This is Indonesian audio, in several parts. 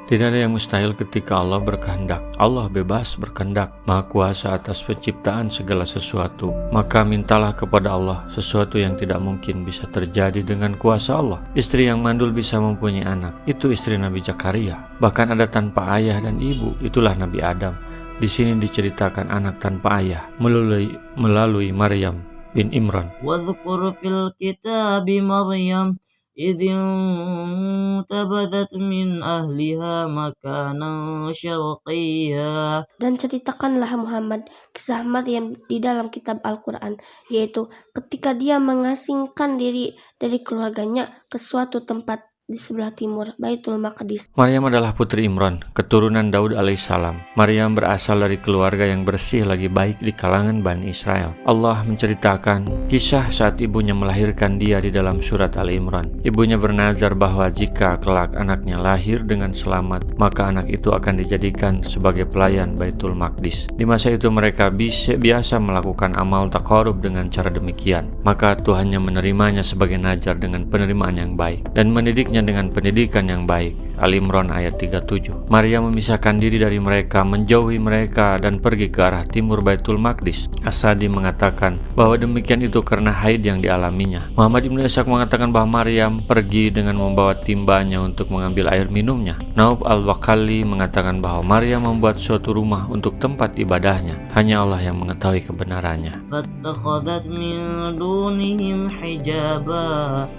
Tidak ada yang mustahil ketika Allah berkehendak. Allah bebas berkehendak, Maha Kuasa atas penciptaan segala sesuatu. Maka mintalah kepada Allah sesuatu yang tidak mungkin bisa terjadi dengan kuasa Allah. Istri yang mandul bisa mempunyai anak, itu istri Nabi Zakaria. Bahkan ada tanpa ayah dan ibu, itulah Nabi Adam. Di sini diceritakan anak tanpa ayah melalui Maryam bin Imran. Wadhkur fil kitabi Maryam إذ انتبذت من أهلها مكانا شرقيا. Dan ceritakanlah Muhammad kisah Maryam di dalam kitab Al-Quran, yaitu ketika dia mengasingkan diri dari keluarganya ke suatu tempat di sebelah timur Baitul Maqdis. Maryam adalah putri Imran, keturunan Daud alaihissalam. Maryam berasal dari keluarga yang bersih lagi baik di kalangan Bani Israel. Allah menceritakan kisah saat ibunya melahirkan dia di dalam surat Ali Imran. Ibunya bernazar bahwa jika kelak anaknya lahir dengan selamat, maka anak itu akan dijadikan sebagai pelayan Baitul Maqdis. Di masa itu mereka biasa melakukan amal taqarrub dengan cara demikian. Maka Tuhannya menerimanya sebagai najar dengan penerimaan yang baik dan mendidiknya dengan pendidikan yang baik. Ali Imran ayat 37. Maryam memisahkan diri dari mereka, menjauhi mereka dan pergi ke arah timur Baitul Maqdis. As-Sadi mengatakan bahwa demikian itu karena haid yang dialaminya. Muhammad Ibn Ishaq mengatakan bahwa Maryam pergi dengan membawa timbanya untuk mengambil air minumnya. Naub al-Waqali mengatakan bahwa Maryam membuat suatu rumah untuk tempat ibadahnya. Hanya Allah yang mengetahui kebenarannya. فاتخذت من دونهم حجابا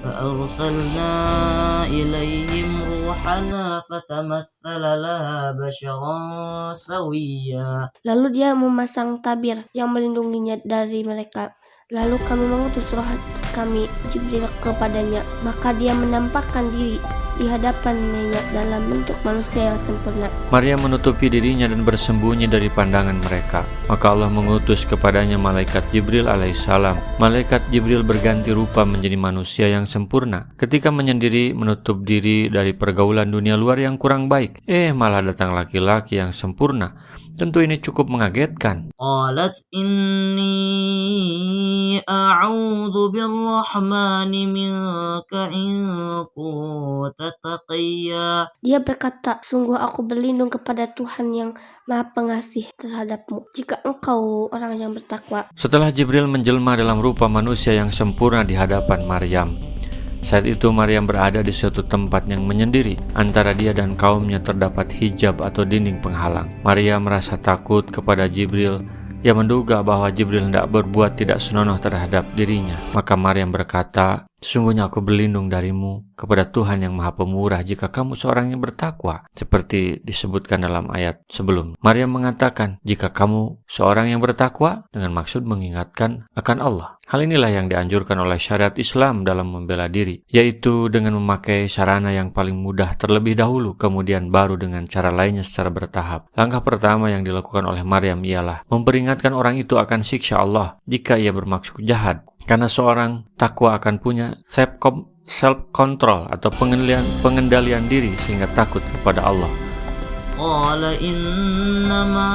فأرسلنا إليهم روحنا فتمثل لها بشرا سويا. Lalu dia memasang tabir yang melindunginya dari mereka. Lalu kami mengutus roh kami Jibril kepadanya, maka dia menampakkan diri di hadapannya dalam bentuk manusia yang sempurna. Maryam menutupi dirinya dan bersembunyi dari pandangan mereka. Maka Allah mengutus kepadanya malaikat Jibril alaihissalam. Malaikat Jibril berganti rupa menjadi manusia yang sempurna. Ketika menyendiri menutup diri dari pergaulan dunia luar yang kurang baik, malah datang laki-laki yang sempurna. Tentu ini cukup mengagetkan. Qalat inni a'udzu birrahmani minka in kunta taqiyya. Dia berkata, sungguh aku berlindung kepada Tuhan yang Maha Pengasih terhadapmu, jika engkau orang yang bertakwa. Setelah Jibril menjelma dalam rupa manusia yang sempurna di hadapan Maryam, saat itu Maryam berada di suatu tempat yang menyendiri. Antara dia dan kaumnya terdapat hijab atau dinding penghalang. Maryam merasa takut kepada Jibril. Ia menduga bahwa Jibril hendak berbuat tidak senonoh terhadap dirinya. Maka Maryam berkata, sesungguhnya aku berlindung darimu kepada Tuhan yang Maha Pemurah jika kamu seorang yang bertakwa. Seperti disebutkan dalam ayat sebelum. Maryam mengatakan, jika kamu seorang yang bertakwa, dengan maksud mengingatkan akan Allah. Hal inilah yang dianjurkan oleh syariat Islam dalam membela diri, yaitu dengan memakai sarana yang paling mudah terlebih dahulu, kemudian baru dengan cara lainnya secara bertahap. Langkah pertama yang dilakukan oleh Maryam ialah memperingatkan orang itu akan siksa Allah jika ia bermaksud jahat. Karena seorang takwa akan punya self-control atau pengendalian diri sehingga takut kepada Allah. Qala innama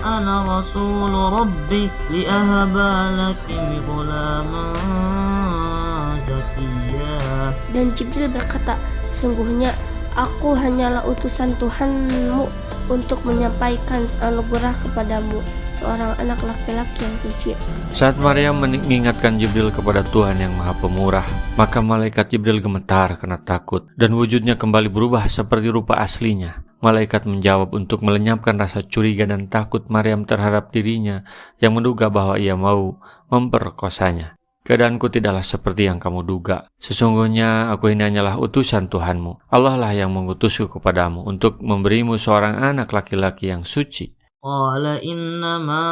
ana rasul rabbik liahaba laki ghulaman zakiyya. Dan Jibril berkata, sungguhnya aku hanyalah utusan Tuhanmu untuk menyampaikan anugerah kepadamu, seorang anak laki-laki yang suci. Saat Maryam mengingatkan Jibril kepada Tuhan yang Maha Pemurah, maka malaikat Jibril gemetar karena takut dan wujudnya kembali berubah seperti rupa aslinya. Malaikat menjawab untuk melenyapkan rasa curiga dan takut Maryam terhadap dirinya yang menduga bahwa ia mau memperkosanya. Keadaanku tidaklah seperti yang kamu duga. Sesungguhnya aku ini hanyalah utusan Tuhanmu. Allah lah yang mengutusku kepadamu untuk memberimu seorang anak laki-laki yang suci. Qala innama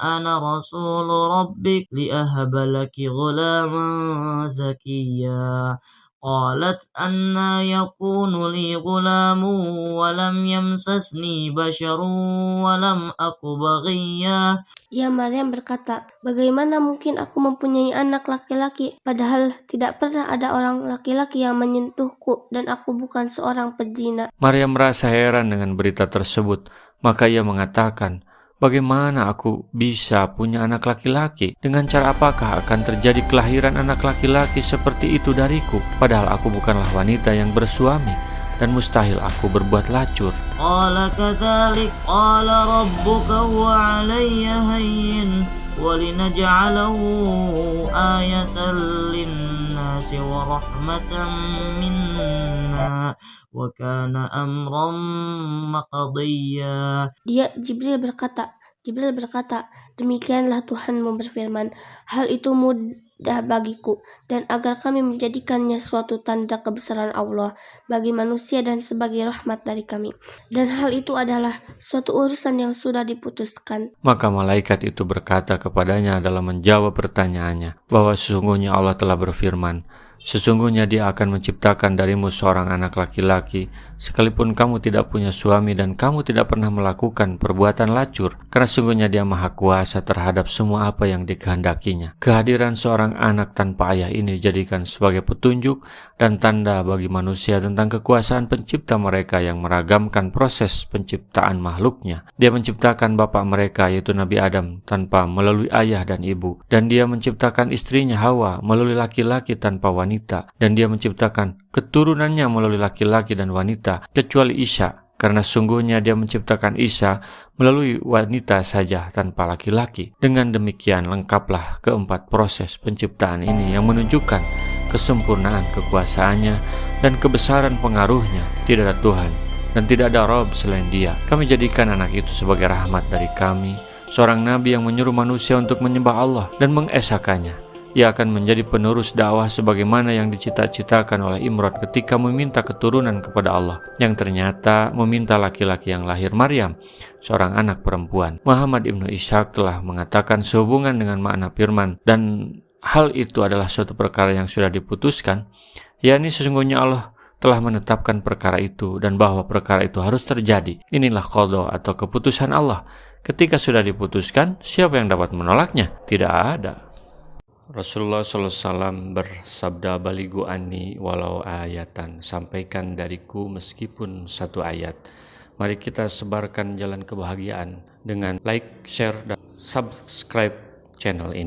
ana rasul rabbik liahaba laki ghulaman zakiyya. Qalat anna yakunu li ghulamun wa lam yamsasni basharun wa lam aku baghiyya. Ya, Maryam berkata, bagaimana mungkin aku mempunyai anak laki-laki, padahal tidak pernah ada orang laki-laki yang menyentuhku dan aku bukan seorang pezina. Maryam merasa heran dengan berita tersebut, maka ia mengatakan, bagaimana aku bisa punya anak laki-laki? Dengan cara apakah akan terjadi kelahiran anak laki-laki seperti itu dariku? Padahal aku bukanlah wanita yang bersuami dan mustahil aku berbuat lacur. قال كذلك قال ربك هو علي هين ولنجعله آية للناس ورحمة منا وكان أمرا مقضيا. Jibril berkata, demikianlah Tuhanmu berfirman, hal itu mudah bagiku, dan agar kami menjadikannya suatu tanda kebesaran Allah bagi manusia dan sebagai rahmat dari kami. Dan hal itu adalah suatu urusan yang sudah diputuskan. Maka malaikat itu berkata kepadanya dalam menjawab pertanyaannya, bahwa sesungguhnya Allah telah berfirman, sesungguhnya Dia akan menciptakan darimu seorang anak laki-laki, sekalipun kamu tidak punya suami dan kamu tidak pernah melakukan perbuatan lacur, karena sesungguhnya Dia maha kuasa terhadap semua apa yang dikehendakinya. Kehadiran seorang anak tanpa ayah ini dijadikan sebagai petunjuk dan tanda bagi manusia tentang kekuasaan pencipta mereka yang meragamkan proses penciptaan makhluknya. Dia menciptakan bapa mereka yaitu Nabi Adam tanpa melalui ayah dan ibu, dan Dia menciptakan istrinya Hawa melalui laki-laki tanpa wanita, dan Dia menciptakan keturunannya melalui laki-laki dan wanita kecuali Isa, karena sungguhnya Dia menciptakan Isa melalui wanita saja tanpa laki-laki. Dengan demikian lengkaplah keempat proses penciptaan ini yang menunjukkan kesempurnaan kekuasaannya dan kebesaran pengaruhnya. Tidak ada Tuhan dan tidak ada Rob selain Dia. Kami jadikan anak itu sebagai rahmat dari kami, seorang nabi yang menyuruh manusia untuk menyembah Allah dan mengesakannya. Ia akan menjadi penerus dakwah sebagaimana yang dicita-citakan oleh Imran ketika meminta keturunan kepada Allah, yang ternyata meminta laki-laki yang lahir Maryam, seorang anak perempuan. Muhammad Ibnu Ishaq telah mengatakan sehubungan dengan makna firman dan hal itu adalah suatu perkara yang sudah diputuskan, yakni sesungguhnya Allah telah menetapkan perkara itu dan bahwa perkara itu harus terjadi. Inilah qada atau keputusan Allah. Ketika sudah diputuskan, siapa yang dapat menolaknya? Tidak ada. Rasulullah SAW bersabda, baligu anni walau ayatan, sampaikan dariku meskipun satu ayat. Mari kita sebarkan jalan kebahagiaan dengan like, share, dan subscribe channel ini.